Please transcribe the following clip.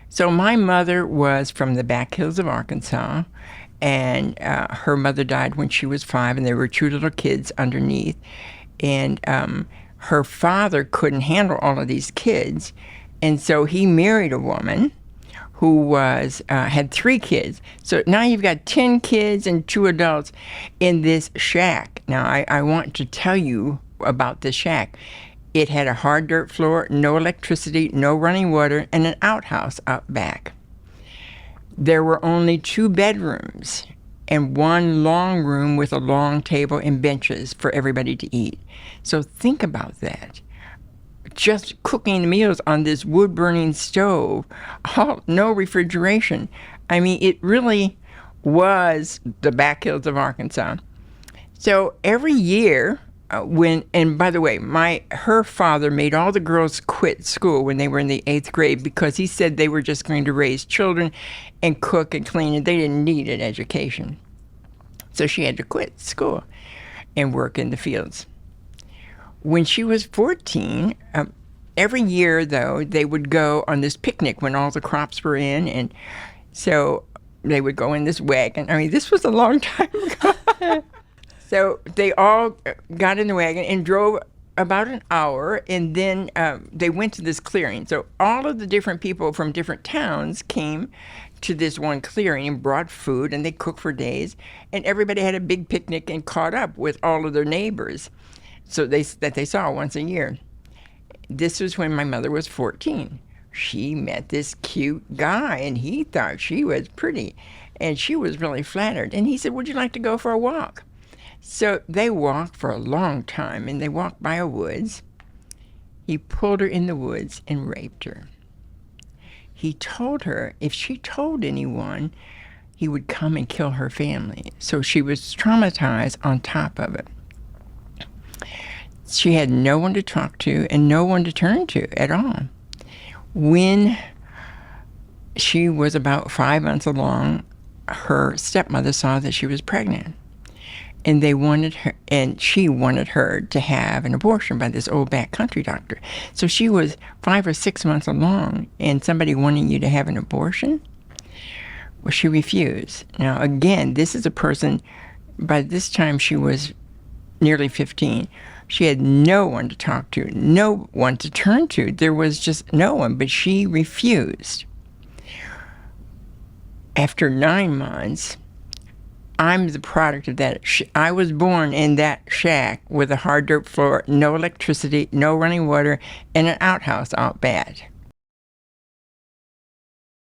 So my mother was from the back hills of Arkansas, and her mother died when she was 5, and there were 2 little kids underneath. And her father couldn't handle all of these kids, and so he married a woman who was had 3 kids. So now you've got 10 kids and 2 adults in this shack. Now I want to tell you about this shack. It had a hard dirt floor, no electricity, no running water, and an outhouse out back. There were only 2 bedrooms and 1 long room with a long table and benches for everybody to eat. So think about that. Just cooking meals on this wood-burning stove, no refrigeration. I mean, it really was the back hills of Arkansas. So every year, and by the way, her father made all the girls quit school when they were in the 8th grade because he said they were just going to raise children and cook and clean, and they didn't need an education. So she had to quit school and work in the fields. When she was 14, every year, though, they would go on this picnic when all the crops were in, and so they would go in this wagon. I mean, this was a long time ago. So they all got in the wagon and drove about an hour, and then they went to this clearing. So all of the different people from different towns came to this one clearing and brought food, and they cooked for days, and everybody had a big picnic and caught up with all of their neighbors that they saw once a year. This was when my mother was 14. She met this cute guy, and he thought she was pretty, and she was really flattered. And he said, "Would you like to go for a walk?" So they walked for a long time, and they walked by a woods. He pulled her in the woods and raped her. He told her if she told anyone, he would come and kill her family. So she was traumatized on top of it. She had no one to talk to and no one to turn to at all. When she was about 5 months along, her stepmother saw that she was pregnant. And she wanted her to have an abortion by this old backcountry doctor. So she was 5 or 6 months along, and somebody wanting you to have an abortion? Well, she refused. Now, again, this is a person, by this time she was nearly 15. She had no one to talk to, no one to turn to. There was just no one, but she refused. After 9 months, I'm the product of that. I was born in that shack with a hard dirt floor, no electricity, no running water, and an outhouse out back.